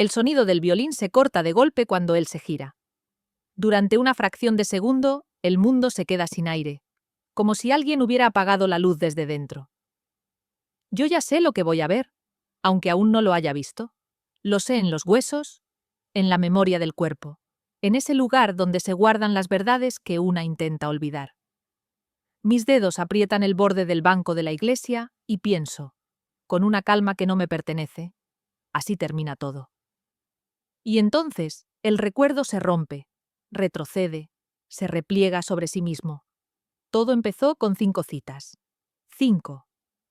El sonido del violín se corta de golpe cuando él se gira. Durante una fracción de segundo, el mundo se queda sin aire, como si alguien hubiera apagado la luz desde dentro. Yo ya sé lo que voy a ver, aunque aún no lo haya visto. Lo sé en los huesos, en la memoria del cuerpo, en ese lugar donde se guardan las verdades que una intenta olvidar. Mis dedos aprietan el borde del banco de la iglesia y pienso, con una calma que no me pertenece, así termina todo. Y entonces el recuerdo se rompe, retrocede, se repliega sobre sí mismo. Todo empezó con 5 citas. 5.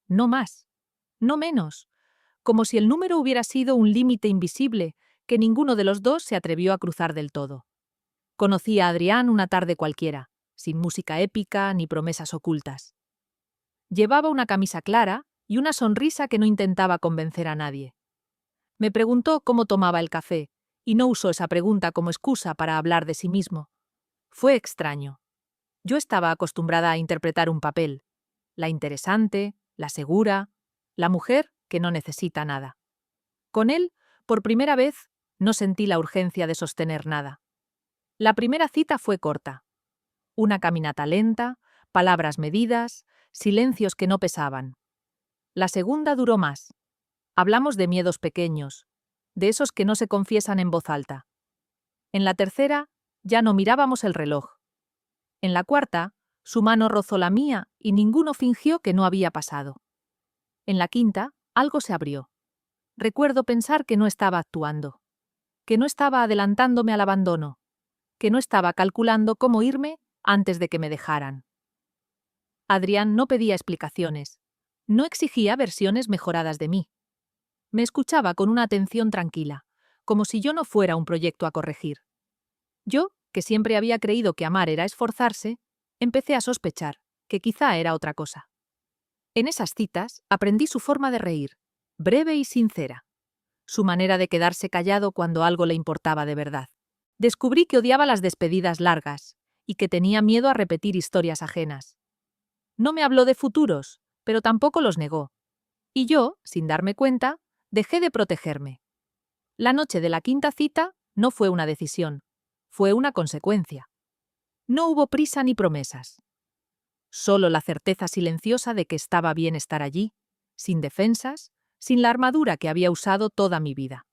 No más. No menos. Como si el número hubiera sido un límite invisible que ninguno de los dos se atrevió a cruzar del todo. Conocí a Adrián una tarde cualquiera, sin música épica ni promesas ocultas. Llevaba una camisa clara y una sonrisa que no intentaba convencer a nadie. Me preguntó cómo tomaba el café, y no usó esa pregunta como excusa para hablar de sí mismo. Fue extraño. Yo estaba acostumbrada a interpretar un papel, la interesante, la segura, la mujer que no necesita nada. Con él, por primera vez, no sentí la urgencia de sostener nada. La primera cita fue corta. Una caminata lenta, palabras medidas, silencios que no pesaban. La segunda duró más. Hablamos de miedos pequeños, de esos que no se confiesan en voz alta. En la tercera, ya no mirábamos el reloj. En la cuarta, su mano rozó la mía y ninguno fingió que no había pasado. En la quinta, algo se abrió. Recuerdo pensar que no estaba actuando, que no estaba adelantándome al abandono, que no estaba calculando cómo irme antes de que me dejaran. Adrián no pedía explicaciones, no exigía versiones mejoradas de mí. Me escuchaba con una atención tranquila, como si yo no fuera un proyecto a corregir. Yo, que siempre había creído que amar era esforzarse, empecé a sospechar que quizá era otra cosa. En esas citas aprendí su forma de reír, breve y sincera, su manera de quedarse callado cuando algo le importaba de verdad. Descubrí que odiaba las despedidas largas y que tenía miedo a repetir historias ajenas. No me habló de futuros, pero tampoco los negó. Y yo, sin darme cuenta, dejé de protegerme. La noche de la quinta cita no fue una decisión, fue una consecuencia. No hubo prisa ni promesas. Solo la certeza silenciosa de que estaba bien estar allí, sin defensas, sin la armadura que había usado toda mi vida.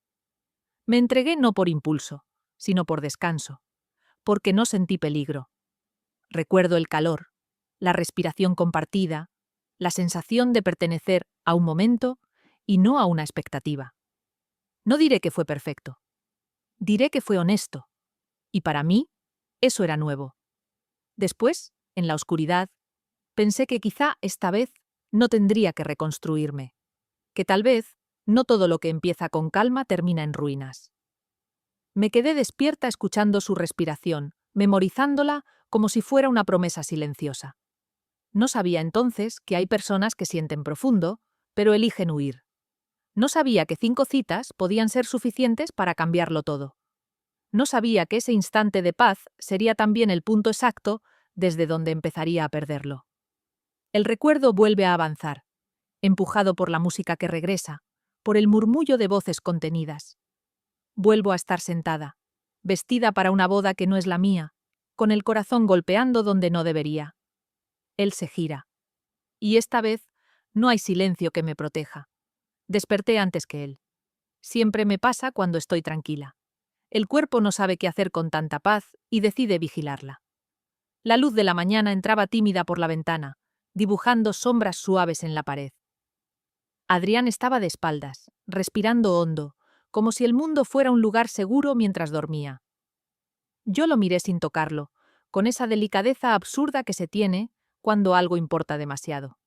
Me entregué no por impulso, sino por descanso, porque no sentí peligro. Recuerdo el calor, la respiración compartida, la sensación de pertenecer a un momento y no a una expectativa. No diré que fue perfecto. Diré que fue honesto. Y para mí, eso era nuevo. Después, en la oscuridad, pensé que quizá esta vez no tendría que reconstruirme, que tal vez no todo lo que empieza con calma termina en ruinas. Me quedé despierta escuchando su respiración, memorizándola como si fuera una promesa silenciosa. No sabía entonces que hay personas que sienten profundo, pero eligen huir. No sabía que 5 citas podían ser suficientes para cambiarlo todo. No sabía que ese instante de paz sería también el punto exacto desde donde empezaría a perderlo. El recuerdo vuelve a avanzar, empujado por la música que regresa, por el murmullo de voces contenidas. Vuelvo a estar sentada, vestida para una boda que no es la mía, con el corazón golpeando donde no debería. Él se gira. Y esta vez no hay silencio que me proteja. Desperté antes que él. Siempre me pasa cuando estoy tranquila. El cuerpo no sabe qué hacer con tanta paz y decide vigilarla. La luz de la mañana entraba tímida por la ventana, dibujando sombras suaves en la pared. Adrián estaba de espaldas, respirando hondo, como si el mundo fuera un lugar seguro mientras dormía. Yo lo miré sin tocarlo, con esa delicadeza absurda que se tiene cuando algo importa demasiado.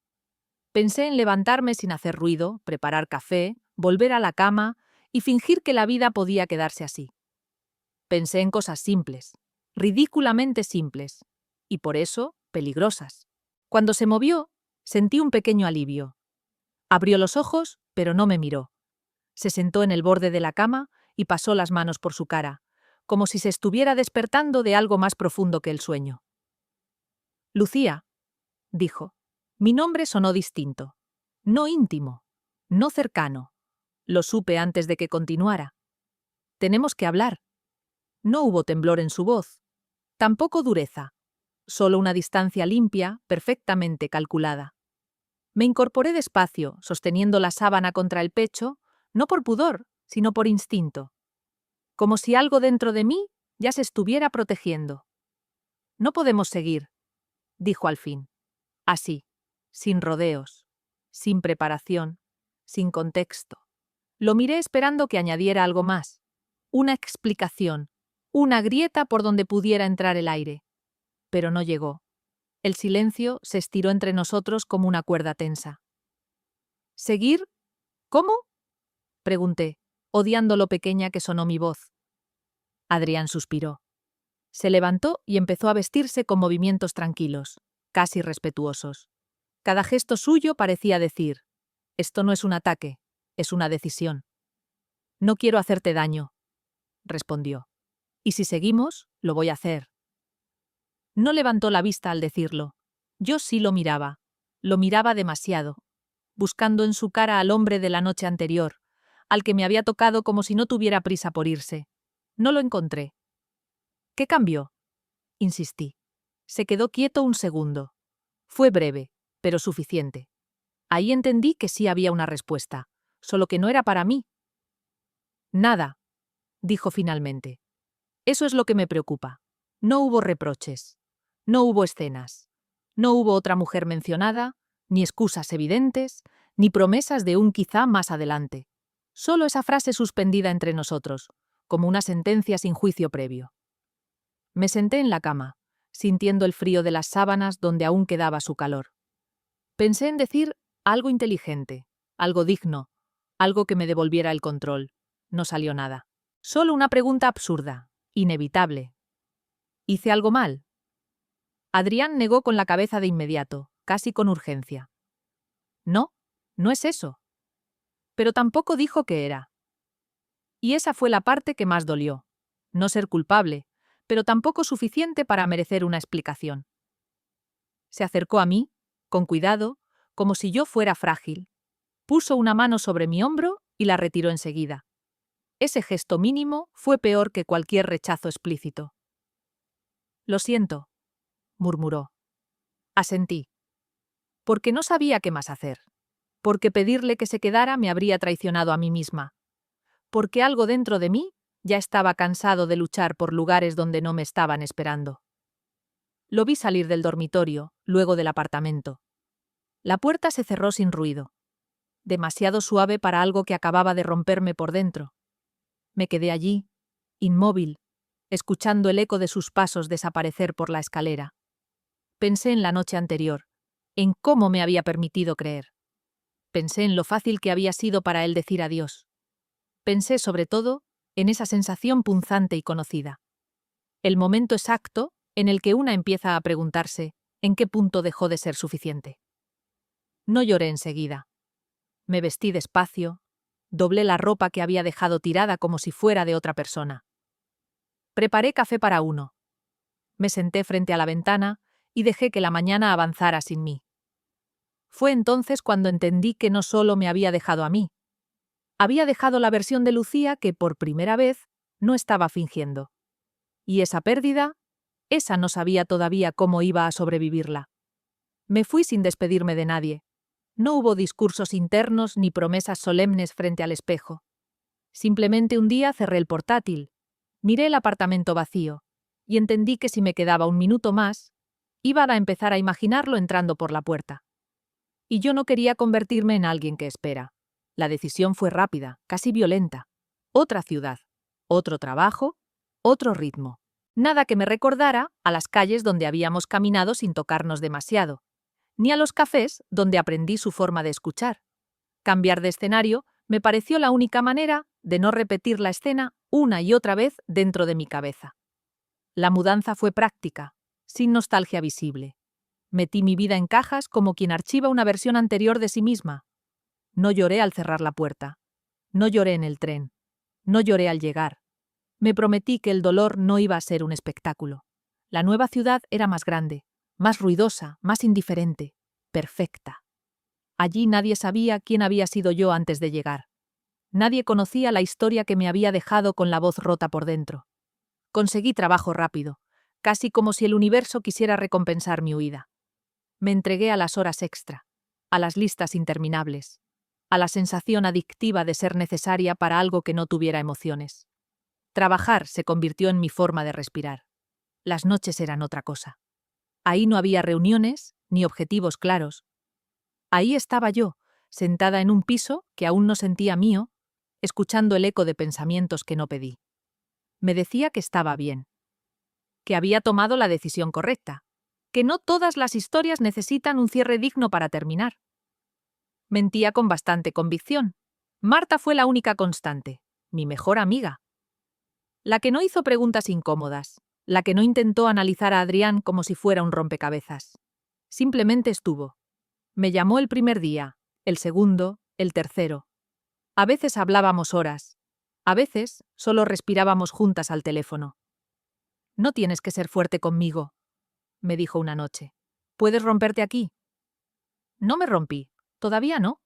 Pensé en levantarme sin hacer ruido, preparar café, volver a la cama y fingir que la vida podía quedarse así. Pensé en cosas simples, ridículamente simples, y por eso peligrosas. Cuando se movió, sentí un pequeño alivio. Abrió los ojos, pero no me miró. Se sentó en el borde de la cama y pasó las manos por su cara, como si se estuviera despertando de algo más profundo que el sueño. Lucía, dijo. Mi nombre sonó distinto. No íntimo, no cercano. Lo supe antes de que continuara. Tenemos que hablar. No hubo temblor en su voz. Tampoco dureza. Solo una distancia limpia, perfectamente calculada. Me incorporé despacio, sosteniendo la sábana contra el pecho, no por pudor, sino por instinto. Como si algo dentro de mí ya se estuviera protegiendo. No podemos seguir, dijo al fin. Así, sin rodeos, sin preparación, sin contexto. Lo miré esperando que añadiera algo más. Una explicación, una grieta por donde pudiera entrar el aire. Pero no llegó. El silencio se estiró entre nosotros como una cuerda tensa. ¿Seguir? ¿Cómo? Pregunté, odiando lo pequeña que sonó mi voz. Adrián suspiró. Se levantó y empezó a vestirse con movimientos tranquilos, casi respetuosos. Cada gesto suyo parecía decir: esto no es un ataque, es una decisión. No quiero hacerte daño, respondió. Y si seguimos, lo voy a hacer. No levantó la vista al decirlo. Yo sí lo miraba demasiado, buscando en su cara al hombre de la noche anterior, al que me había tocado como si no tuviera prisa por irse. No lo encontré. ¿Qué cambió? Insistí. Se quedó quieto un segundo. Fue breve, pero suficiente. Ahí entendí que sí había una respuesta, solo que no era para mí. Nada, dijo finalmente. Eso es lo que me preocupa. No hubo reproches. No hubo escenas. No hubo otra mujer mencionada, ni excusas evidentes, ni promesas de un quizá más adelante. Solo esa frase suspendida entre nosotros, como una sentencia sin juicio previo. Me senté en la cama, sintiendo el frío de las sábanas donde aún quedaba su calor. Pensé en decir algo inteligente, algo digno, algo que me devolviera el control. No salió nada. Solo una pregunta absurda, inevitable. ¿Hice algo mal? Adrián negó con la cabeza de inmediato, casi con urgencia. No, no es eso. Pero tampoco dijo qué era. Y esa fue la parte que más dolió. No ser culpable, pero tampoco suficiente para merecer una explicación. Se acercó a mí, con cuidado, como si yo fuera frágil. Puso una mano sobre mi hombro y la retiró enseguida. Ese gesto mínimo fue peor que cualquier rechazo explícito. Lo siento, murmuró. Asentí. Porque no sabía qué más hacer. Porque pedirle que se quedara me habría traicionado a mí misma. Porque algo dentro de mí ya estaba cansado de luchar por lugares donde no me estaban esperando. Lo vi salir del dormitorio, luego del apartamento. La puerta se cerró sin ruido. Demasiado suave para algo que acababa de romperme por dentro. Me quedé allí, inmóvil, escuchando el eco de sus pasos desaparecer por la escalera. Pensé en la noche anterior, en cómo me había permitido creer. Pensé en lo fácil que había sido para él decir adiós. Pensé, sobre todo, en esa sensación punzante y conocida. El momento exacto en el que una empieza a preguntarse en qué punto dejó de ser suficiente. No lloré enseguida. Me vestí despacio, doblé la ropa que había dejado tirada como si fuera de otra persona. Preparé café para uno. Me senté frente a la ventana y dejé que la mañana avanzara sin mí. Fue entonces cuando entendí que no solo me había dejado a mí. Había dejado la versión de Lucía que, por primera vez, no estaba fingiendo. Y esa pérdida, esa no sabía todavía cómo iba a sobrevivirla. Me fui sin despedirme de nadie. No hubo discursos internos ni promesas solemnes frente al espejo. Simplemente un día cerré el portátil, miré el apartamento vacío y entendí que si me quedaba un minuto más, iba a empezar a imaginarlo entrando por la puerta. Y yo no quería convertirme en alguien que espera. La decisión fue rápida, casi violenta. Otra ciudad, otro trabajo, otro ritmo. Nada que me recordara a las calles donde habíamos caminado sin tocarnos demasiado, ni a los cafés donde aprendí su forma de escuchar. Cambiar de escenario me pareció la única manera de no repetir la escena una y otra vez dentro de mi cabeza. La mudanza fue práctica, sin nostalgia visible. Metí mi vida en cajas como quien archiva una versión anterior de sí misma. No lloré al cerrar la puerta. No lloré en el tren. No lloré al llegar. Me prometí que el dolor no iba a ser un espectáculo. La nueva ciudad era más grande, más ruidosa, más indiferente, perfecta. Allí nadie sabía quién había sido yo antes de llegar. Nadie conocía la historia que me había dejado con la voz rota por dentro. Conseguí trabajo rápido, casi como si el universo quisiera recompensar mi huida. Me entregué a las horas extra, a las listas interminables, a la sensación adictiva de ser necesaria para algo que no tuviera emociones. Trabajar se convirtió en mi forma de respirar. Las noches eran otra cosa. Ahí no había reuniones ni objetivos claros. Ahí estaba yo, sentada en un piso que aún no sentía mío, escuchando el eco de pensamientos que no pedí. Me decía que estaba bien, que había tomado la decisión correcta, que no todas las historias necesitan un cierre digno para terminar. Mentía con bastante convicción. Marta fue la única constante, mi mejor amiga. La que no hizo preguntas incómodas, la que no intentó analizar a Adrián como si fuera un rompecabezas. Simplemente estuvo. Me llamó el primer día, el segundo, el tercero. A veces hablábamos horas. A veces solo respirábamos juntas al teléfono. No tienes que ser fuerte conmigo, me dijo una noche. ¿Puedes romperte aquí? No me rompí, todavía no.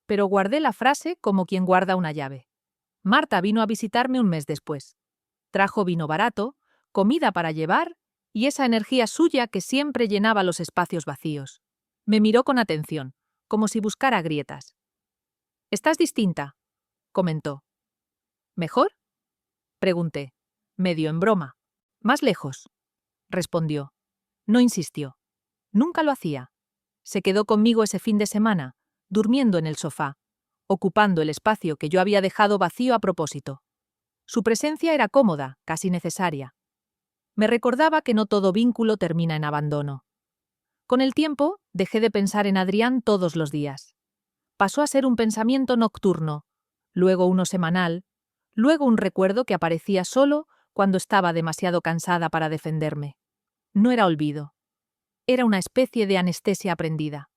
Pero guardé la frase como quien guarda una llave. Marta vino a visitarme un mes después. Trajo vino barato, comida para llevar y esa energía suya que siempre llenaba los espacios vacíos. Me miró con atención, como si buscara grietas. «Estás distinta», comentó. «¿Mejor?», pregunté, medio en broma. «Más lejos», respondió. No insistió. Nunca lo hacía. Se quedó conmigo ese fin de semana, durmiendo en el sofá, ocupando el espacio que yo había dejado vacío a propósito. Su presencia era cómoda, casi necesaria. Me recordaba que no todo vínculo termina en abandono. Con el tiempo, dejé de pensar en Adrián todos los días. Pasó a ser un pensamiento nocturno, luego uno semanal, luego un recuerdo que aparecía solo cuando estaba demasiado cansada para defenderme. No era olvido. Era una especie de anestesia aprendida.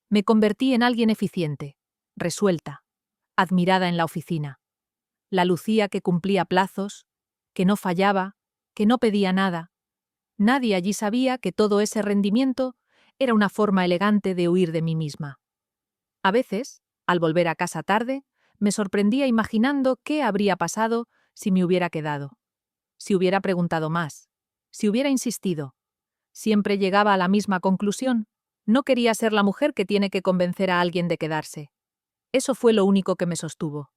Me convertí en alguien eficiente, resuelta, admirada en la oficina. La Lucía que cumplía plazos, que no fallaba, que no pedía nada. Nadie allí sabía que todo ese rendimiento era una forma elegante de huir de mí misma. A veces, al volver a casa tarde, me sorprendía imaginando qué habría pasado si me hubiera quedado, si hubiera preguntado más, si hubiera insistido. Siempre llegaba a la misma conclusión. No quería ser la mujer que tiene que convencer a alguien de quedarse. Eso fue lo único que me sostuvo.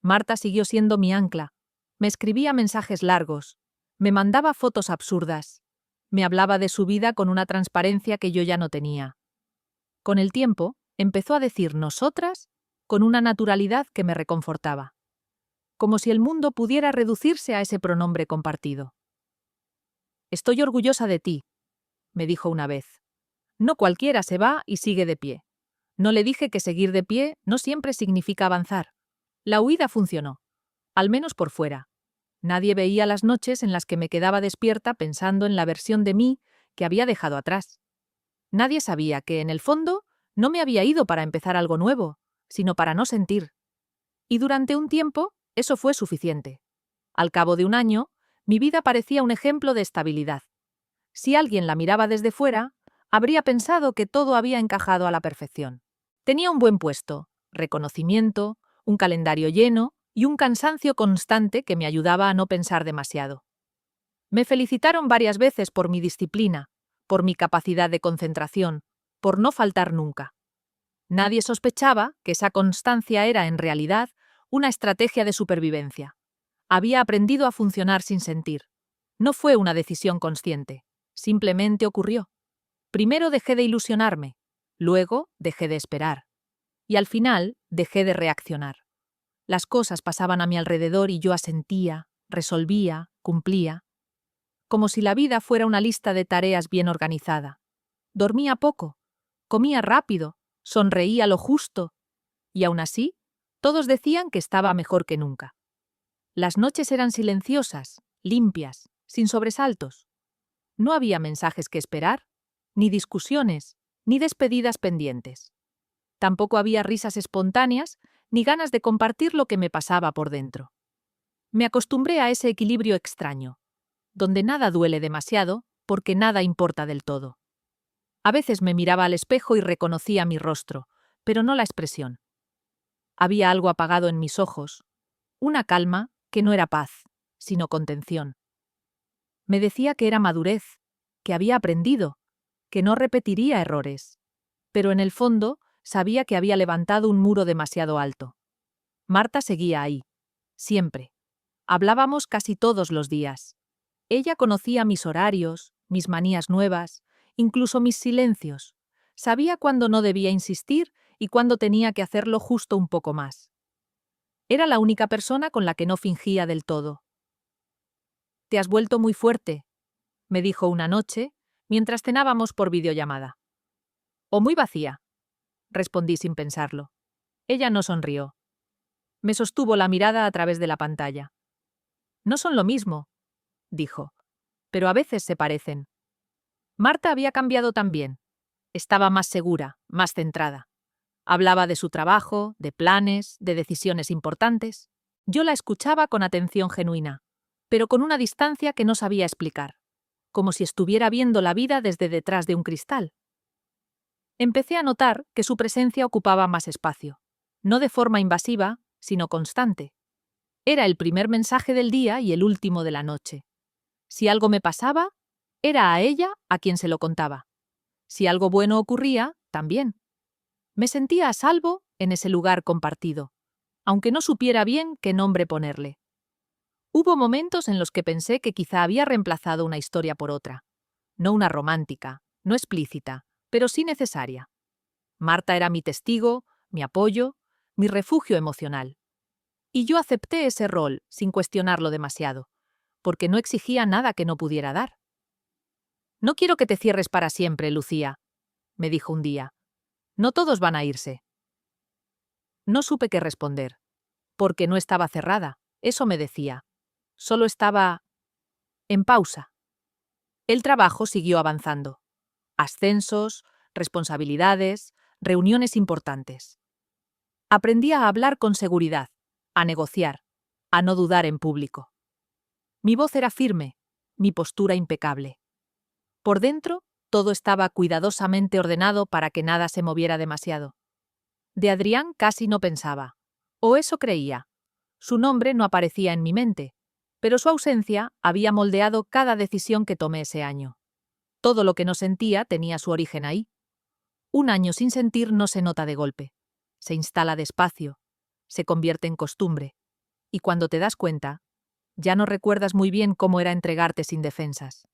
Marta siguió siendo mi ancla. Me escribía mensajes largos. Me mandaba fotos absurdas. Me hablaba de su vida con una transparencia que yo ya no tenía. Con el tiempo, empezó a decir nosotras con una naturalidad que me reconfortaba. Como si el mundo pudiera reducirse a ese pronombre compartido. «Estoy orgullosa de ti», me dijo una vez. No cualquiera se va y sigue de pie. No le dije que seguir de pie no siempre significa avanzar. La huida funcionó, al menos por fuera. Nadie veía las noches en las que me quedaba despierta pensando en la versión de mí que había dejado atrás. Nadie sabía que, en el fondo, no me había ido para empezar algo nuevo, sino para no sentir. Y durante un tiempo, eso fue suficiente. Al cabo de un año, mi vida parecía un ejemplo de estabilidad. Si alguien la miraba desde fuera, habría pensado que todo había encajado a la perfección. Tenía un buen puesto, reconocimiento, un calendario lleno y un cansancio constante que me ayudaba a no pensar demasiado. Me felicitaron varias veces por mi disciplina, por mi capacidad de concentración, por no faltar nunca. Nadie sospechaba que esa constancia era, en realidad, una estrategia de supervivencia. Había aprendido a funcionar sin sentir. No fue una decisión consciente, simplemente ocurrió. Primero dejé de ilusionarme, luego dejé de esperar. Y al final dejé de reaccionar. Las cosas pasaban a mi alrededor y yo asentía, resolvía, cumplía. Como si la vida fuera una lista de tareas bien organizada. Dormía poco, comía rápido, sonreía lo justo. Y aún así, todos decían que estaba mejor que nunca. Las noches eran silenciosas, limpias, sin sobresaltos. No había mensajes que esperar, ni discusiones, ni despedidas pendientes. Tampoco había risas espontáneas, ni ganas de compartir lo que me pasaba por dentro. Me acostumbré a ese equilibrio extraño, donde nada duele demasiado porque nada importa del todo. A veces me miraba al espejo y reconocía mi rostro, pero no la expresión. Había algo apagado en mis ojos, una calma que no era paz, sino contención. Me decía que era madurez, que había aprendido, que no repetiría errores. Pero en el fondo sabía que había levantado un muro demasiado alto. Marta seguía ahí, siempre. Hablábamos casi todos los días. Ella conocía mis horarios, mis manías nuevas, incluso mis silencios. Sabía cuándo no debía insistir y cuándo tenía que hacerlo justo un poco más. Era la única persona con la que no fingía del todo. «Te has vuelto muy fuerte», me dijo una noche, mientras cenábamos por videollamada. «O muy vacía», respondí sin pensarlo. Ella no sonrió. Me sostuvo la mirada a través de la pantalla. «No son lo mismo», dijo, «pero a veces se parecen». Marta había cambiado también. Estaba más segura, más centrada. Hablaba de su trabajo, de planes, de decisiones importantes. Yo la escuchaba con atención genuina, pero con una distancia que no sabía explicar, como si estuviera viendo la vida desde detrás de un cristal. Empecé a notar que su presencia ocupaba más espacio, no de forma invasiva, sino constante. Era el primer mensaje del día y el último de la noche. Si algo me pasaba, era a ella a quien se lo contaba. Si algo bueno ocurría, también. Me sentía a salvo en ese lugar compartido, aunque no supiera bien qué nombre ponerle. Hubo momentos en los que pensé que quizá había reemplazado una historia por otra. No una romántica, no explícita, pero sí necesaria. Marta era mi testigo, mi apoyo, mi refugio emocional. Y yo acepté ese rol sin cuestionarlo demasiado, porque no exigía nada que no pudiera dar. «No quiero que te cierres para siempre, Lucía», me dijo un día. «No todos van a irse». No supe qué responder, porque no estaba cerrada, eso me decía. Solo estaba en pausa. El trabajo siguió avanzando. Ascensos, responsabilidades, reuniones importantes. Aprendí a hablar con seguridad, a negociar, a no dudar en público. Mi voz era firme, mi postura impecable. Por dentro, todo estaba cuidadosamente ordenado para que nada se moviera demasiado. De Adrián casi no pensaba, o eso creía. Su nombre no aparecía en mi mente, pero su ausencia había moldeado cada decisión que tomé ese año. Todo lo que no sentía tenía su origen ahí. Un año sin sentir no se nota de golpe. Se instala despacio, se convierte en costumbre, y cuando te das cuenta, ya no recuerdas muy bien cómo era entregarte sin defensas.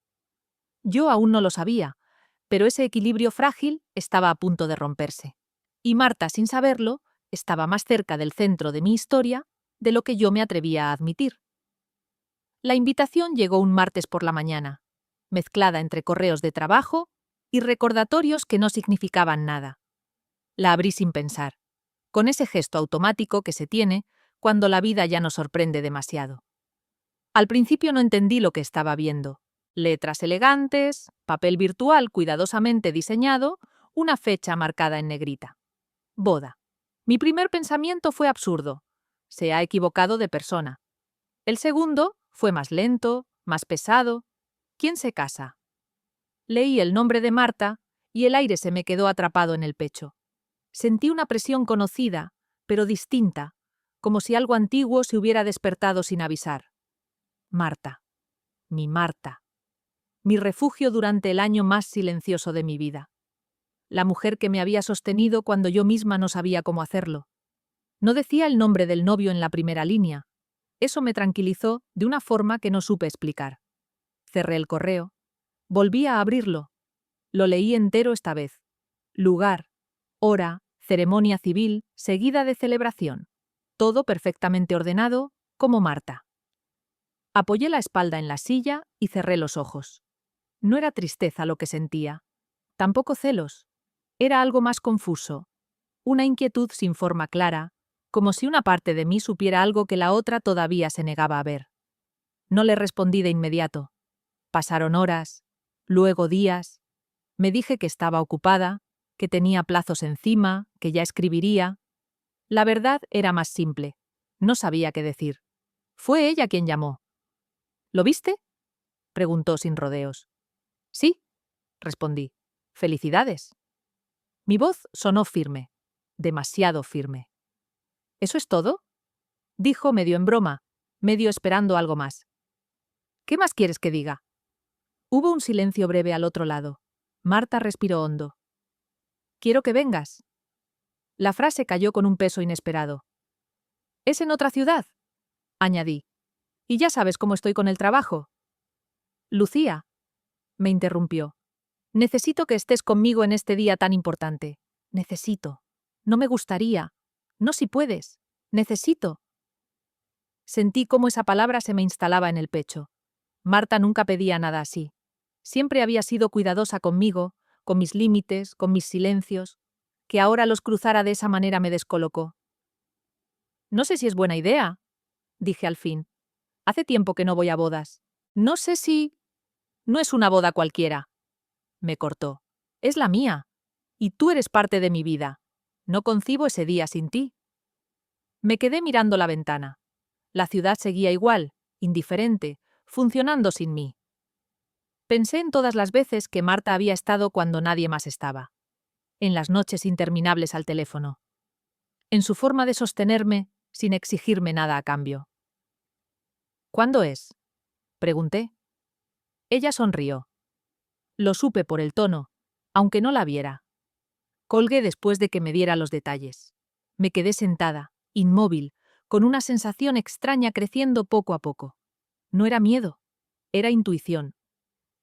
Yo aún no lo sabía, pero ese equilibrio frágil estaba a punto de romperse. Y Marta, sin saberlo, estaba más cerca del centro de mi historia de lo que yo me atrevía a admitir. La invitación llegó un martes por la mañana, mezclada entre correos de trabajo y recordatorios que no significaban nada. La abrí sin pensar, con ese gesto automático que se tiene cuando la vida ya nos sorprende demasiado. Al principio no entendí lo que estaba viendo. Letras elegantes, papel virtual cuidadosamente diseñado, una fecha marcada en negrita. Boda. Mi primer pensamiento fue absurdo. Se ha equivocado de persona. El segundo fue más lento, más pesado. ¿Quién se casa? Leí el nombre de Marta y el aire se me quedó atrapado en el pecho. Sentí una presión conocida, pero distinta, como si algo antiguo se hubiera despertado sin avisar. Marta. Mi Marta. Mi refugio durante el año más silencioso de mi vida. La mujer que me había sostenido cuando yo misma no sabía cómo hacerlo. No decía el nombre del novio en la primera línea. Eso me tranquilizó de una forma que no supe explicar. Cerré el correo. Volví a abrirlo. Lo leí entero esta vez. Lugar, hora, ceremonia civil, seguida de celebración. Todo perfectamente ordenado, como Marta. Apoyé la espalda en la silla y cerré los ojos. No era tristeza lo que sentía. Tampoco celos. Era algo más confuso. Una inquietud sin forma clara, como si una parte de mí supiera algo que la otra todavía se negaba a ver. No le respondí de inmediato. Pasaron horas, luego días. Me dije que estaba ocupada, que tenía plazos encima, que ya escribiría. La verdad era más simple. No sabía qué decir. Fue ella quien llamó. ¿Lo viste?, preguntó sin rodeos. Sí, respondí. Felicidades. Mi voz sonó firme, demasiado firme. ¿Eso es todo?, dijo medio en broma, medio esperando algo más. ¿Qué más quieres que diga? Hubo un silencio breve al otro lado. Marta respiró hondo. Quiero que vengas. La frase cayó con un peso inesperado. ¿Es en otra ciudad?, añadí. Y ya sabes cómo estoy con el trabajo. Lucía, me interrumpió. Necesito que estés conmigo en este día tan importante. Necesito. No me gustaría. No si puedes. Necesito. Sentí cómo esa palabra se me instalaba en el pecho. Marta nunca pedía nada así. Siempre había sido cuidadosa conmigo, con mis límites, con mis silencios. Que ahora los cruzara de esa manera me descolocó. No sé si es buena idea, dije al fin. Hace tiempo que no voy a bodas. No sé si... No es una boda cualquiera. Me cortó. Es la mía. Y tú eres parte de mi vida. No concibo ese día sin ti. Me quedé mirando la ventana. La ciudad seguía igual, indiferente, funcionando sin mí. Pensé en todas las veces que Marta había estado cuando nadie más estaba. En las noches interminables al teléfono. En su forma de sostenerme sin exigirme nada a cambio. ¿Cuándo es?, pregunté. Ella sonrió. Lo supe por el tono, aunque no la viera. Colgué después de que me diera los detalles. Me quedé sentada, inmóvil, con una sensación extraña creciendo poco a poco. No era miedo, era intuición.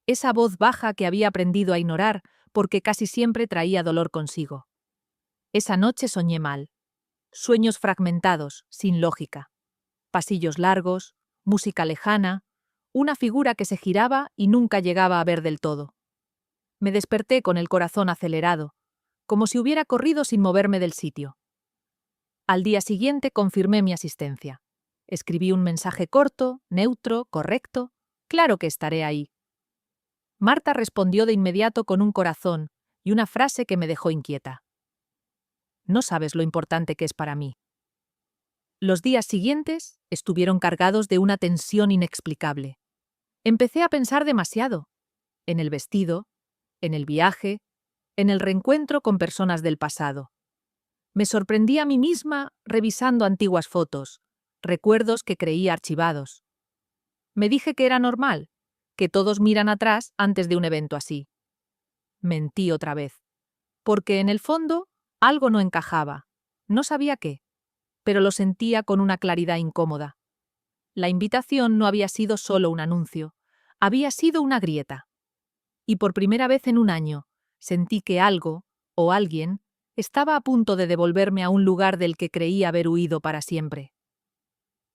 Esa voz baja que había aprendido a ignorar porque casi siempre traía dolor consigo. Esa noche soñé mal. Sueños fragmentados, sin lógica. Pasillos largos, música lejana, una figura que se giraba y nunca llegaba a ver del todo. Me desperté con el corazón acelerado, como si hubiera corrido sin moverme del sitio. Al día siguiente confirmé mi asistencia. Escribí un mensaje corto, neutro, correcto. Claro que estaré ahí. Marta respondió de inmediato con un corazón y una frase que me dejó inquieta. No sabes lo importante que es para mí. Los días siguientes estuvieron cargados de una tensión inexplicable. Empecé a pensar demasiado. En el vestido, en el viaje, en el reencuentro con personas del pasado. Me sorprendí a mí misma revisando antiguas fotos, recuerdos que creía archivados. Me dije que era normal, que todos miran atrás antes de un evento así. Mentí otra vez, porque en el fondo algo no encajaba. No sabía qué, pero lo sentía con una claridad incómoda. La invitación no había sido solo un anuncio, había sido una grieta. Y por primera vez en un año, sentí que algo, o alguien, estaba a punto de devolverme a un lugar del que creía haber huido para siempre.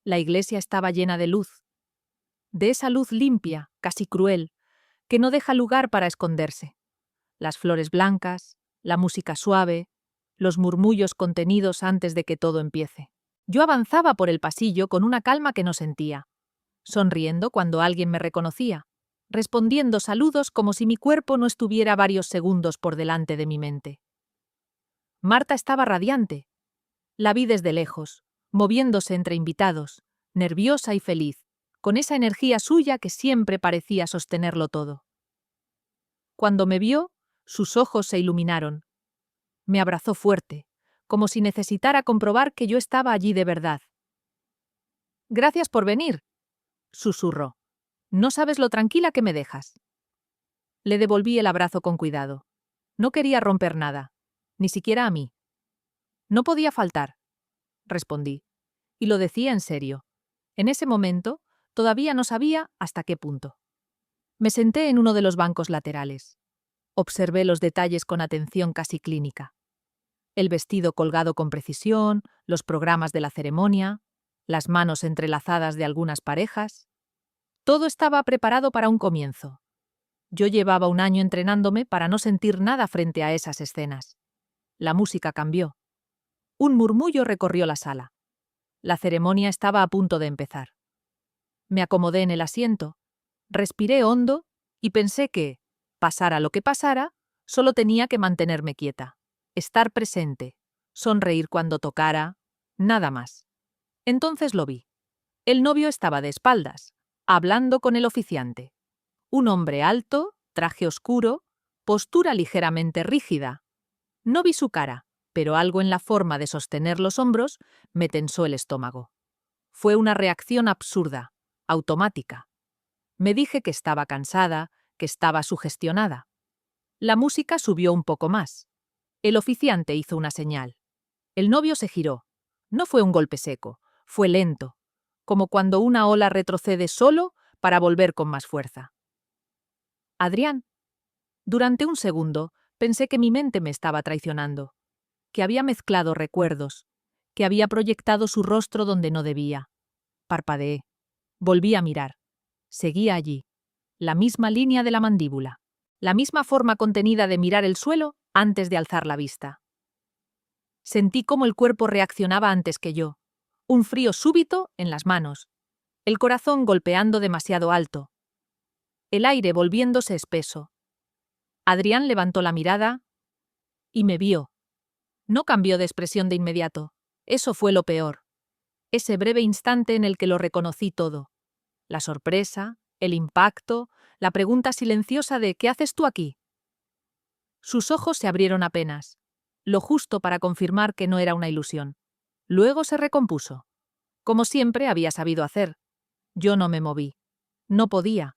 La iglesia estaba llena de luz. De esa luz limpia, casi cruel, que no deja lugar para esconderse. Las flores blancas, la música suave, los murmullos contenidos antes de que todo empiece. Yo avanzaba por el pasillo con una calma que no sentía, sonriendo cuando alguien me reconocía, respondiendo saludos como si mi cuerpo no estuviera varios segundos por delante de mi mente. Marta estaba radiante. La vi desde lejos, moviéndose entre invitados, nerviosa y feliz, con esa energía suya que siempre parecía sostenerlo todo. Cuando me vio, sus ojos se iluminaron. Me abrazó fuerte, como si necesitara comprobar que yo estaba allí de verdad. «Gracias por venir», susurró. «No sabes lo tranquila que me dejas». Le devolví el abrazo con cuidado. No quería romper nada, ni siquiera a mí. «No podía faltar», respondí, y lo decía en serio. En ese momento, todavía no sabía hasta qué punto. Me senté en uno de los bancos laterales. Observé los detalles con atención casi clínica. El vestido colgado con precisión, los programas de la ceremonia, las manos entrelazadas de algunas parejas. Todo estaba preparado para un comienzo. Yo llevaba un año entrenándome para no sentir nada frente a esas escenas. La música cambió. Un murmullo recorrió la sala. La ceremonia estaba a punto de empezar. Me acomodé en el asiento, respiré hondo y pensé que, pasara lo que pasara, solo tenía que mantenerme quieta, estar presente, sonreír cuando tocara, nada más. Entonces lo vi. El novio estaba de espaldas, hablando con el oficiante. Un hombre alto, traje oscuro, postura ligeramente rígida. No vi su cara, pero algo en la forma de sostener los hombros me tensó el estómago. Fue una reacción absurda, automática. Me dije que estaba cansada, que estaba sugestionada. La música subió un poco más. El oficiante hizo una señal. El novio se giró. No fue un golpe seco, fue lento, como cuando una ola retrocede solo para volver con más fuerza. Adrián. Durante un segundo pensé que mi mente me estaba traicionando, que había mezclado recuerdos, que había proyectado su rostro donde no debía. Parpadeé. Volví a mirar. Seguía allí. La misma línea de la mandíbula. La misma forma contenida de mirar el suelo antes de alzar la vista. Sentí cómo el cuerpo reaccionaba antes que yo. Un frío súbito en las manos. El corazón golpeando demasiado alto. El aire volviéndose espeso. Adrián levantó la mirada y me vio. No cambió de expresión de inmediato. Eso fue lo peor. Ese breve instante en el que lo reconocí todo. La sorpresa, el impacto, la pregunta silenciosa de ¿qué haces tú aquí? Sus ojos se abrieron apenas, lo justo para confirmar que no era una ilusión. Luego se recompuso. Como siempre había sabido hacer. Yo no me moví. No podía.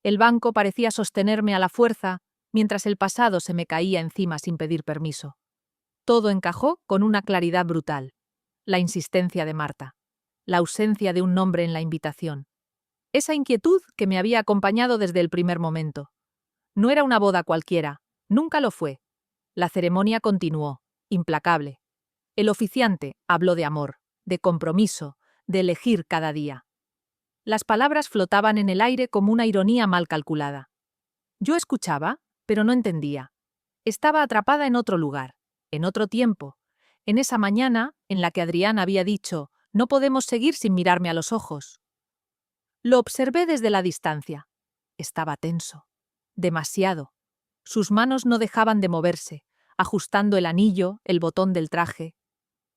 El banco parecía sostenerme a la fuerza, mientras el pasado se me caía encima sin pedir permiso. Todo encajó con una claridad brutal. La insistencia de Marta. La ausencia de un nombre en la invitación. Esa inquietud que me había acompañado desde el primer momento. No era una boda cualquiera, nunca lo fue. La ceremonia continuó, implacable. El oficiante habló de amor, de compromiso, de elegir cada día. Las palabras flotaban en el aire como una ironía mal calculada. Yo escuchaba, pero no entendía. Estaba atrapada en otro lugar, en otro tiempo, en esa mañana en la que Adrián había dicho, no podemos seguir sin mirarme a los ojos. Lo observé desde la distancia. Estaba tenso. Demasiado. Sus manos no dejaban de moverse, ajustando el anillo, el botón del traje.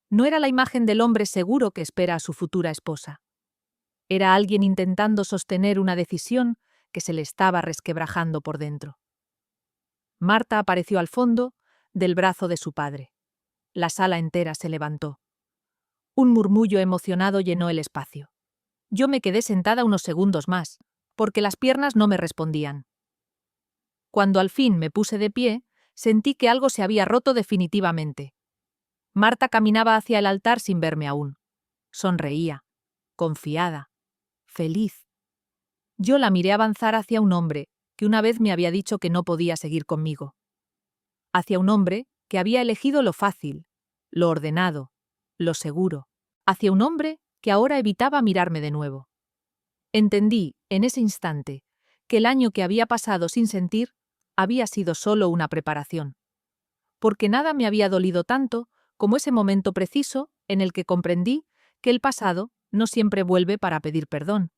No era la imagen del hombre seguro que espera a su futura esposa. Era alguien intentando sostener una decisión que se le estaba resquebrajando por dentro. Marta apareció al fondo, del brazo de su padre. La sala entera se levantó. Un murmullo emocionado llenó el espacio. Yo me quedé sentada unos segundos más, porque las piernas no me respondían. Cuando al fin me puse de pie, sentí que algo se había roto definitivamente. Marta caminaba hacia el altar sin verme aún. Sonreía, confiada, feliz. Yo la miré avanzar hacia un hombre que una vez me había dicho que no podía seguir conmigo. Hacia un hombre que había elegido lo fácil, lo ordenado, lo seguro. Hacia un hombre que ahora evitaba mirarme de nuevo. Entendí, en ese instante, que el año que había pasado sin sentir había sido solo una preparación. Porque nada me había dolido tanto como ese momento preciso en el que comprendí que el pasado no siempre vuelve para pedir perdón.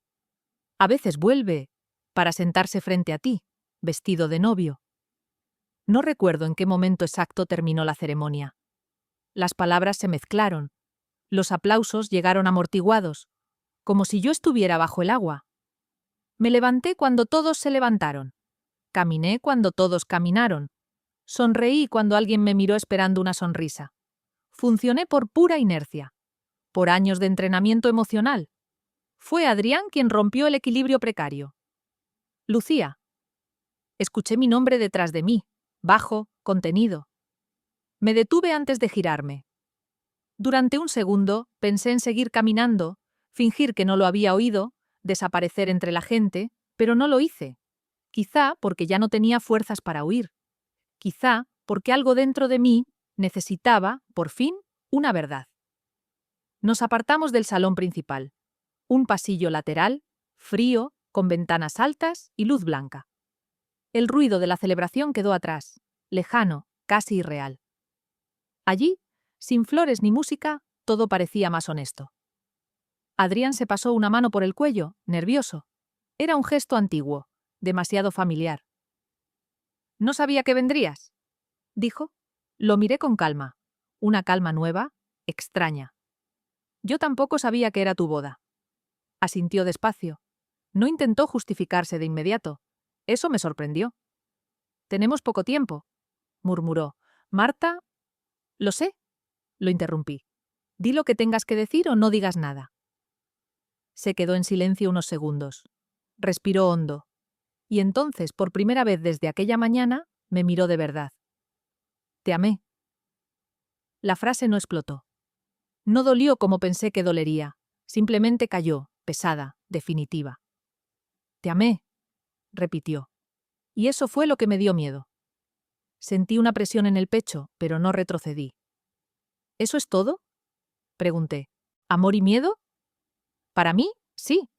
A veces vuelve para sentarse frente a ti, vestido de novio. No recuerdo en qué momento exacto terminó la ceremonia. Las palabras se mezclaron. Los aplausos llegaron amortiguados, como si yo estuviera bajo el agua. Me levanté cuando todos se levantaron. Caminé cuando todos caminaron. Sonreí cuando alguien me miró esperando una sonrisa. Funcioné por pura inercia, por años de entrenamiento emocional. Fue Adrián quien rompió el equilibrio precario. Lucía. Escuché mi nombre detrás de mí, bajo, contenido. Me detuve antes de girarme. Durante un segundo pensé en seguir caminando, fingir que no lo había oído, desaparecer entre la gente, pero no lo hice. Quizá porque ya no tenía fuerzas para huir. Quizá porque algo dentro de mí necesitaba, por fin, una verdad. Nos apartamos del salón principal. Un pasillo lateral, frío, con ventanas altas y luz blanca. El ruido de la celebración quedó atrás, lejano, casi irreal. Allí, sin flores ni música, todo parecía más honesto. Adrián se pasó una mano por el cuello, nervioso. Era un gesto antiguo, demasiado familiar. «No sabía que vendrías», dijo. Lo miré con calma. Una calma nueva, extraña. «Yo tampoco sabía que era tu boda». Asintió despacio. No intentó justificarse de inmediato. Eso me sorprendió. «Tenemos poco tiempo», murmuró. «Marta...» Lo sé, lo interrumpí. Di lo que tengas que decir o no digas nada. Se quedó en silencio unos segundos. Respiró hondo. Y entonces, por primera vez desde aquella mañana, me miró de verdad. Te amé. La frase no explotó. No dolió como pensé que dolería. Simplemente cayó, pesada, definitiva. Te amé, repitió. Y eso fue lo que me dio miedo. Sentí una presión en el pecho, pero no retrocedí. ¿Eso es todo? Pregunté. ¿Amor y miedo? Para mí, sí,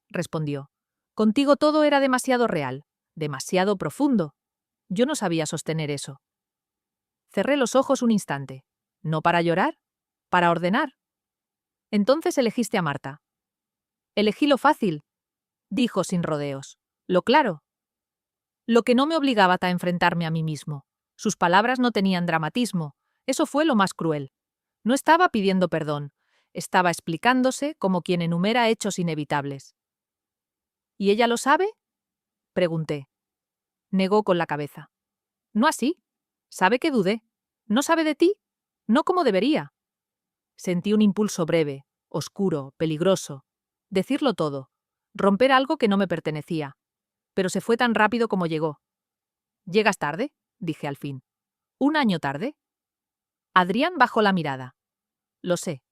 respondió. Contigo todo era demasiado real, demasiado profundo. Yo no sabía sostener eso. Cerré los ojos un instante. ¿No para llorar? ¿Para ordenar? Entonces elegiste a Marta. Elegí lo fácil, dijo sin rodeos. Lo claro. Lo que no me obligaba a enfrentarme a mí mismo. Sus palabras no tenían dramatismo. Eso fue lo más cruel. No estaba pidiendo perdón. Estaba explicándose como quien enumera hechos inevitables. ¿Y ella lo sabe? Pregunté. Negó con la cabeza. No así. Sabe que dudé. ¿No sabe de ti? No como debería. Sentí un impulso breve, oscuro, peligroso. Decirlo todo. Romper algo que no me pertenecía. Pero se fue tan rápido como llegó. ¿Llegas tarde?, dije al fin. ¿Un año tarde? Adrián bajó la mirada. Lo sé.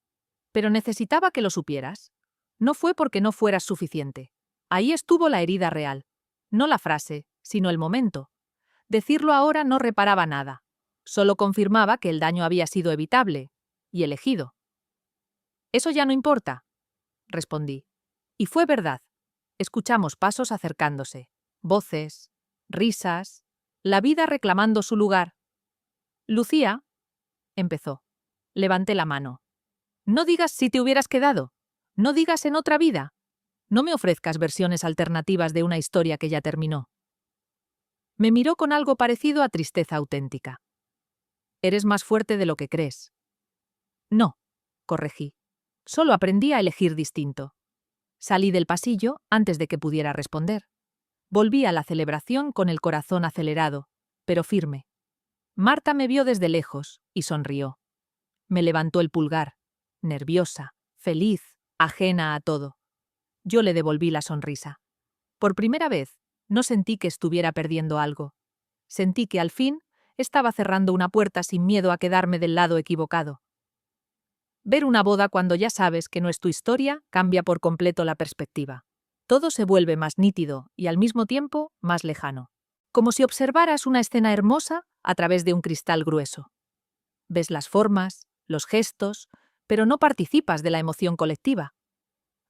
Pero necesitaba que lo supieras. No fue porque no fueras suficiente. Ahí estuvo la herida real. No la frase, sino el momento. Decirlo ahora no reparaba nada. Solo confirmaba que el daño había sido evitable y elegido. Eso ya no importa, respondí. Y fue verdad. Escuchamos pasos acercándose, voces, risas, la vida reclamando su lugar. Lucía, empezó. Levanté la mano. No digas si te hubieras quedado. No digas en otra vida. No me ofrezcas versiones alternativas de una historia que ya terminó. Me miró con algo parecido a tristeza auténtica. Eres más fuerte de lo que crees. No, corregí. Solo aprendí a elegir distinto. Salí del pasillo antes de que pudiera responder. Volví a la celebración con el corazón acelerado, pero firme. Marta me vio desde lejos y sonrió. Me levantó el pulgar, nerviosa, feliz, ajena a todo. Yo le devolví la sonrisa. Por primera vez, no sentí que estuviera perdiendo algo. Sentí que al fin estaba cerrando una puerta sin miedo a quedarme del lado equivocado. Ver una boda cuando ya sabes que no es tu historia cambia por completo la perspectiva. Todo se vuelve más nítido y al mismo tiempo más lejano. Como si observaras una escena hermosa a través de un cristal grueso. Ves las formas, los gestos, pero no participas de la emoción colectiva.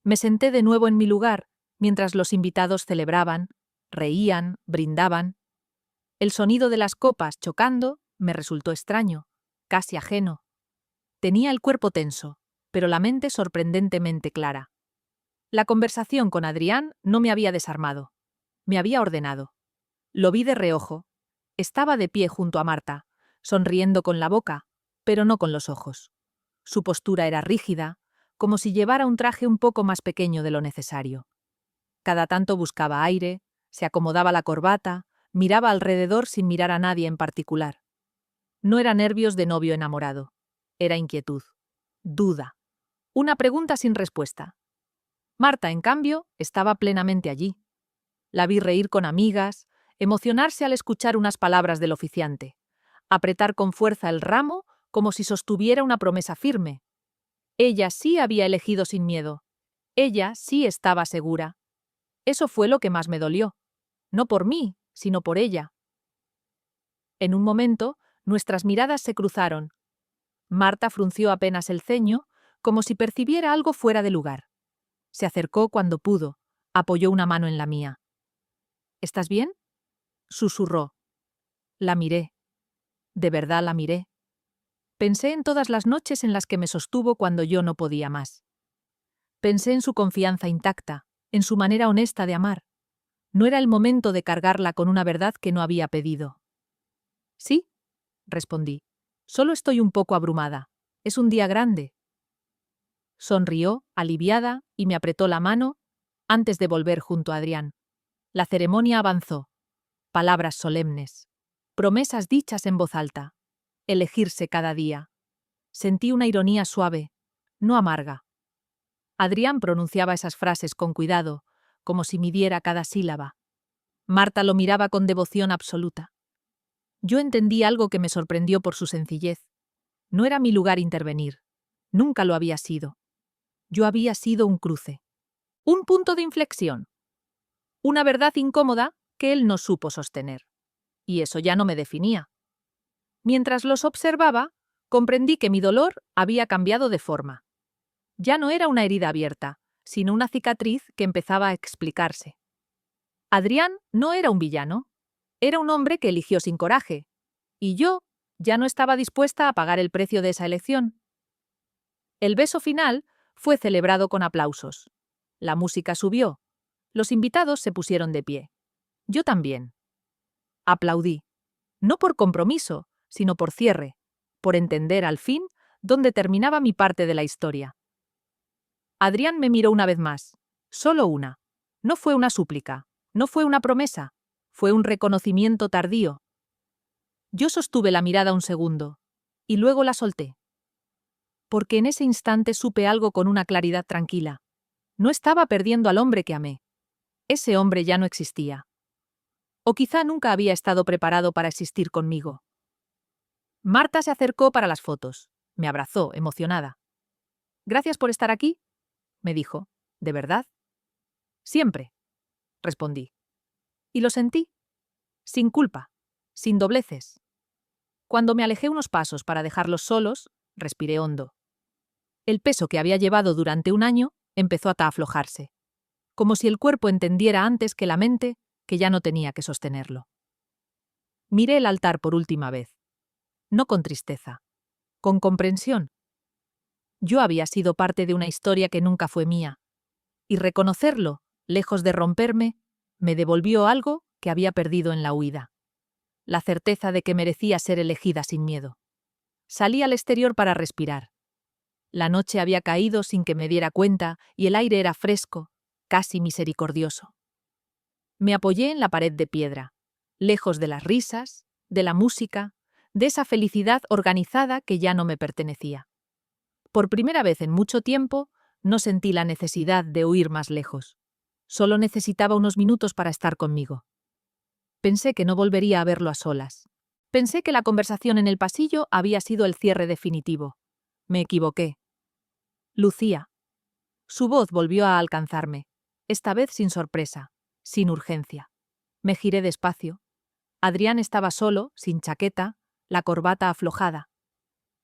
Me senté de nuevo en mi lugar mientras los invitados celebraban, reían, brindaban. El sonido de las copas chocando me resultó extraño, casi ajeno. Tenía el cuerpo tenso, pero la mente sorprendentemente clara. La conversación con Adrián no me había desarmado. Me había ordenado. Lo vi de reojo. Estaba de pie junto a Marta, sonriendo con la boca, pero no con los ojos. Su postura era rígida, como si llevara un traje un poco más pequeño de lo necesario. Cada tanto buscaba aire, se acomodaba la corbata, miraba alrededor sin mirar a nadie en particular. No era nervios de novio enamorado. Era inquietud, duda, una pregunta sin respuesta. Marta, en cambio, estaba plenamente allí. La vi reír con amigas, emocionarse al escuchar unas palabras del oficiante, apretar con fuerza el ramo como si sostuviera una promesa firme. Ella sí había elegido sin miedo. Ella sí estaba segura. Eso fue lo que más me dolió. No por mí, sino por ella. En un momento, nuestras miradas se cruzaron. Marta frunció apenas el ceño, como si percibiera algo fuera de lugar. Se acercó cuando pudo, apoyó una mano en la mía. ¿Estás bien?, susurró. La miré. De verdad la miré. Pensé en todas las noches en las que me sostuvo cuando yo no podía más. Pensé en su confianza intacta, en su manera honesta de amar. No era el momento de cargarla con una verdad que no había pedido. Sí, respondí. Solo estoy un poco abrumada. Es un día grande. Sonrió, aliviada, y me apretó la mano antes de volver junto a Adrián. La ceremonia avanzó. Palabras solemnes. Promesas dichas en voz alta. Elegirse cada día. Sentí una ironía suave, no amarga. Adrián pronunciaba esas frases con cuidado, como si midiera cada sílaba. Marta lo miraba con devoción absoluta. Yo entendí algo que me sorprendió por su sencillez. No era mi lugar intervenir. Nunca lo había sido. Yo había sido un cruce. Un punto de inflexión. Una verdad incómoda que él no supo sostener. Y eso ya no me definía. Mientras los observaba, comprendí que mi dolor había cambiado de forma. Ya no era una herida abierta, sino una cicatriz que empezaba a explicarse. Adrián no era un villano. Era un hombre que eligió sin coraje. Y yo ya no estaba dispuesta a pagar el precio de esa elección. El beso final fue celebrado con aplausos. La música subió. Los invitados se pusieron de pie. Yo también. Aplaudí. No por compromiso, sino por cierre, por entender al fin dónde terminaba mi parte de la historia. Adrián me miró una vez más. Solo una. No fue una súplica. No fue una promesa. Fue un reconocimiento tardío. Yo sostuve la mirada un segundo, y luego la solté. Porque en ese instante supe algo con una claridad tranquila. No estaba perdiendo al hombre que amé. Ese hombre ya no existía. O quizá nunca había estado preparado para existir conmigo. Marta se acercó para las fotos. Me abrazó, emocionada. «Gracias por estar aquí», me dijo. «¿De verdad?» «Siempre», respondí. Y lo sentí. Sin culpa. Sin dobleces. Cuando me alejé unos pasos para dejarlos solos, respiré hondo. El peso que había llevado durante un año empezó a aflojarse, como si el cuerpo entendiera antes que la mente que ya no tenía que sostenerlo. Miré el altar por última vez. No con tristeza, con comprensión. Yo había sido parte de una historia que nunca fue mía, y reconocerlo, lejos de romperme, me devolvió algo que había perdido en la huida. La certeza de que merecía ser elegida sin miedo. Salí al exterior para respirar. La noche había caído sin que me diera cuenta y el aire era fresco, casi misericordioso. Me apoyé en la pared de piedra, lejos de las risas, de la música, de esa felicidad organizada que ya no me pertenecía. Por primera vez en mucho tiempo, no sentí la necesidad de huir más lejos. Solo necesitaba unos minutos para estar conmigo. Pensé que no volvería a verlo a solas. Pensé que la conversación en el pasillo había sido el cierre definitivo. Me equivoqué. Lucía. Su voz volvió a alcanzarme, esta vez sin sorpresa, sin urgencia. Me giré despacio. Adrián estaba solo, sin chaqueta, la corbata aflojada.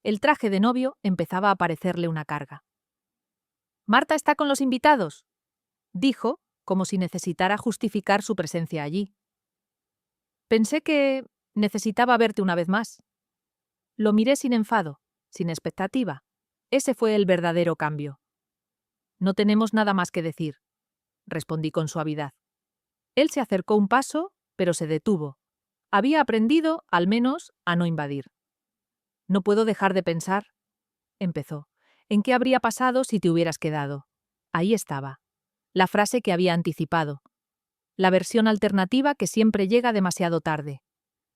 El traje de novio empezaba a parecerle una carga. «Marta está con los invitados», dijo, como si necesitara justificar su presencia allí. «Pensé que necesitaba verte una vez más». Lo miré sin enfado, sin expectativa. Ese fue el verdadero cambio. «No tenemos nada más que decir», respondí con suavidad. Él se acercó un paso, pero se detuvo. Había aprendido, al menos, a no invadir. «No puedo dejar de pensar», empezó, «en qué habría pasado si te hubieras quedado». Ahí estaba. La frase que había anticipado. La versión alternativa que siempre llega demasiado tarde.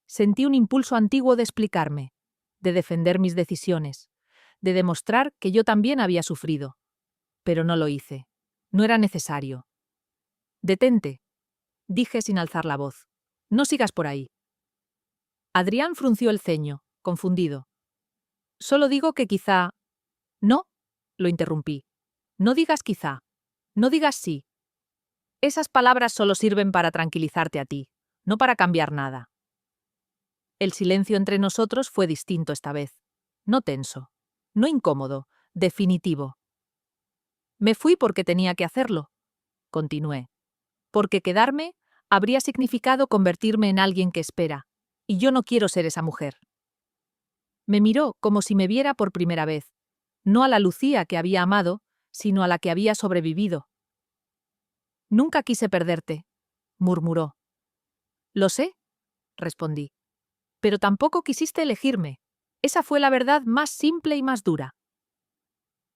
Sentí un impulso antiguo de explicarme, de defender mis decisiones, de demostrar que yo también había sufrido. Pero no lo hice. No era necesario. «Detente», dije sin alzar la voz. «No sigas por ahí». Adrián frunció el ceño, confundido. «Solo digo que quizá...» «No», lo interrumpí. «No digas quizá. No digas sí. Esas palabras solo sirven para tranquilizarte a ti, no para cambiar nada». El silencio entre nosotros fue distinto esta vez. No tenso. No incómodo. Definitivo. «Me fui porque tenía que hacerlo», continué. «Porque quedarme habría significado convertirme en alguien que espera, y yo no quiero ser esa mujer». Me miró como si me viera por primera vez, no a la Lucía que había amado, sino a la que había sobrevivido. «Nunca quise perderte», murmuró. «Lo sé», respondí. «Pero tampoco quisiste elegirme. Esa fue la verdad más simple y más dura».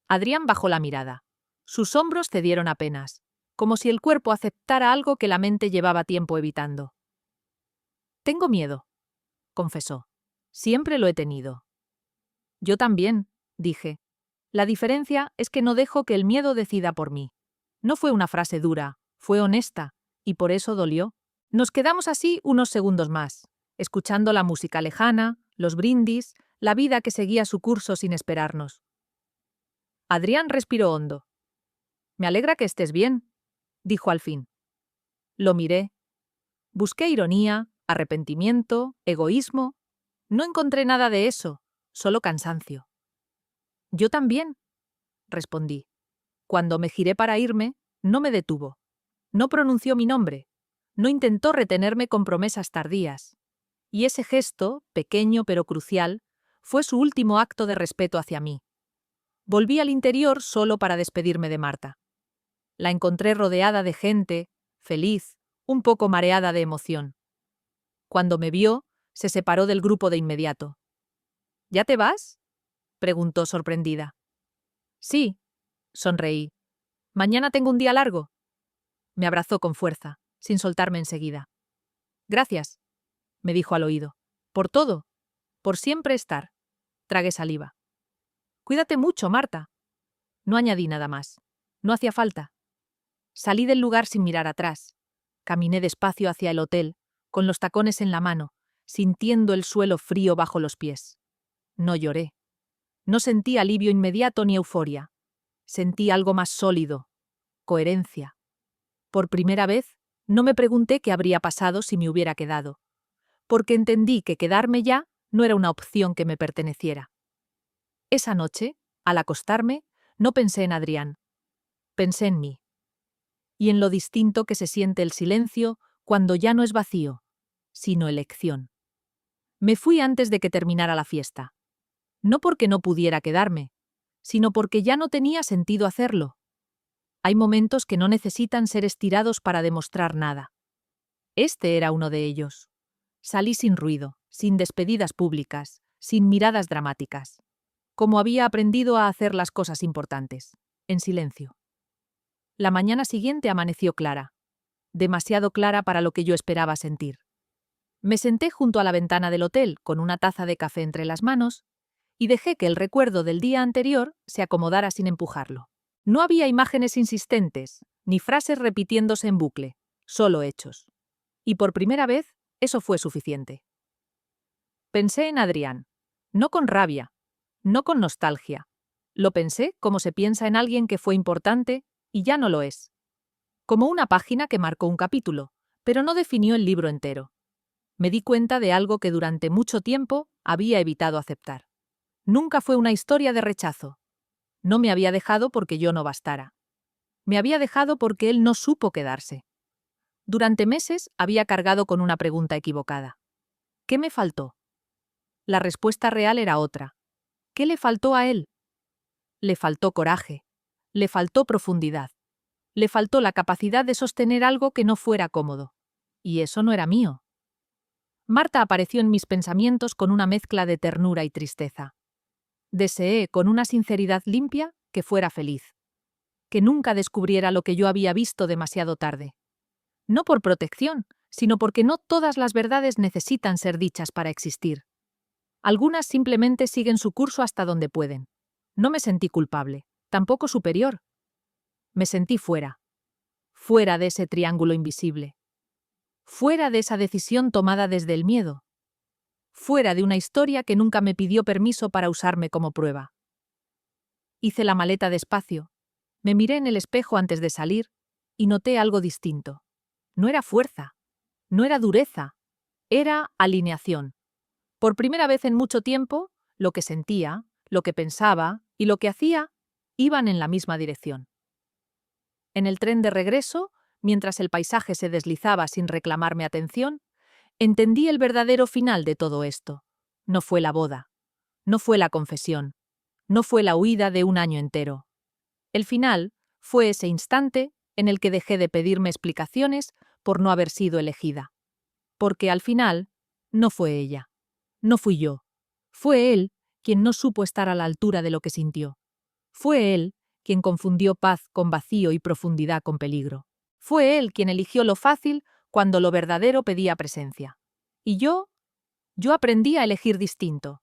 Adrián bajó la mirada. Sus hombros cedieron apenas, como si el cuerpo aceptara algo que la mente llevaba tiempo evitando. «Tengo miedo», confesó. «Siempre lo he tenido». «Yo también», dije. La diferencia es que no dejo que el miedo decida por mí. No fue una frase dura, fue honesta, y por eso dolió. Nos quedamos así unos segundos más, escuchando la música lejana, los brindis, la vida que seguía su curso sin esperarnos. Adrián respiró hondo. «Me alegra que estés bien», dijo al fin. Lo miré. Busqué ironía, arrepentimiento, egoísmo. No encontré nada de eso, solo cansancio. «Yo también», respondí. Cuando me giré para irme, no me detuvo. No pronunció mi nombre. No intentó retenerme con promesas tardías. Y ese gesto, pequeño pero crucial, fue su último acto de respeto hacia mí. Volví al interior solo para despedirme de Marta. La encontré rodeada de gente, feliz, un poco mareada de emoción. Cuando me vio, se separó del grupo de inmediato. «¿Ya te vas?», preguntó sorprendida. «Sí», sonreí. «Mañana tengo un día largo». Me abrazó con fuerza, sin soltarme enseguida. «Gracias», me dijo al oído. «Por todo. Por siempre estar». Tragué saliva. «Cuídate mucho, Marta». No añadí nada más. No hacía falta. Salí del lugar sin mirar atrás. Caminé despacio hacia el hotel, con los tacones en la mano, sintiendo el suelo frío bajo los pies. No lloré. No sentí alivio inmediato ni euforia. Sentí algo más sólido. Coherencia. Por primera vez, no me pregunté qué habría pasado si me hubiera quedado, porque entendí que quedarme ya no era una opción que me perteneciera. Esa noche, al acostarme, no pensé en Adrián. Pensé en mí. Y en lo distinto que se siente el silencio cuando ya no es vacío, sino elección. Me fui antes de que terminara la fiesta. No porque no pudiera quedarme, sino porque ya no tenía sentido hacerlo. Hay momentos que no necesitan ser estirados para demostrar nada. Este era uno de ellos. Salí sin ruido, sin despedidas públicas, sin miradas dramáticas. Como había aprendido a hacer las cosas importantes, en silencio. La mañana siguiente amaneció clara, demasiado clara para lo que yo esperaba sentir. Me senté junto a la ventana del hotel con una taza de café entre las manos y dejé que el recuerdo del día anterior se acomodara sin empujarlo. No había imágenes insistentes, ni frases repitiéndose en bucle, solo hechos. Y por primera vez, eso fue suficiente. Pensé en Adrián, no con rabia, no con nostalgia. Lo pensé como se piensa en alguien que fue importante y ya no lo es. Como una página que marcó un capítulo, pero no definió el libro entero. Me di cuenta de algo que durante mucho tiempo había evitado aceptar. Nunca fue una historia de rechazo. No me había dejado porque yo no bastara. Me había dejado porque él no supo quedarse. Durante meses había cargado con una pregunta equivocada. ¿Qué me faltó? La respuesta real era otra. ¿Qué le faltó a él? Le faltó coraje. Le faltó profundidad. Le faltó la capacidad de sostener algo que no fuera cómodo. Y eso no era mío. Marta apareció en mis pensamientos con una mezcla de ternura y tristeza. Deseé, con una sinceridad limpia, que fuera feliz. Que nunca descubriera lo que yo había visto demasiado tarde. No por protección, sino porque no todas las verdades necesitan ser dichas para existir. Algunas simplemente siguen su curso hasta donde pueden. No me sentí culpable, tampoco superior. Me sentí fuera. Fuera de ese triángulo invisible. Fuera de esa decisión tomada desde el miedo. Fuera de una historia que nunca me pidió permiso para usarme como prueba. Hice la maleta despacio. Me miré en el espejo antes de salir y noté algo distinto. No era fuerza. No era dureza. Era alineación. Por primera vez en mucho tiempo, lo que sentía, lo que pensaba y lo que hacía iban en la misma dirección. En el tren de regreso, mientras el paisaje se deslizaba sin reclamarme atención, entendí el verdadero final de todo esto. No fue la boda. No fue la confesión. No fue la huida de un año entero. El final fue ese instante en el que dejé de pedirme explicaciones por no haber sido elegida. Porque al final, no fue ella. No fui yo. Fue él quien no supo estar a la altura de lo que sintió. Fue él quien confundió paz con vacío y profundidad con peligro. Fue él quien eligió lo fácil cuando lo verdadero pedía presencia. Y yo aprendí a elegir distinto.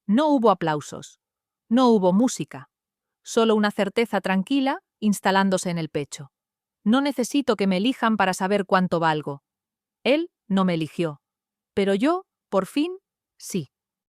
No hubo aplausos. No hubo música, solo una certeza tranquila instalándose en el pecho. No necesito que me elijan para saber cuánto valgo. Él no me eligió. Pero yo, por fin, sí.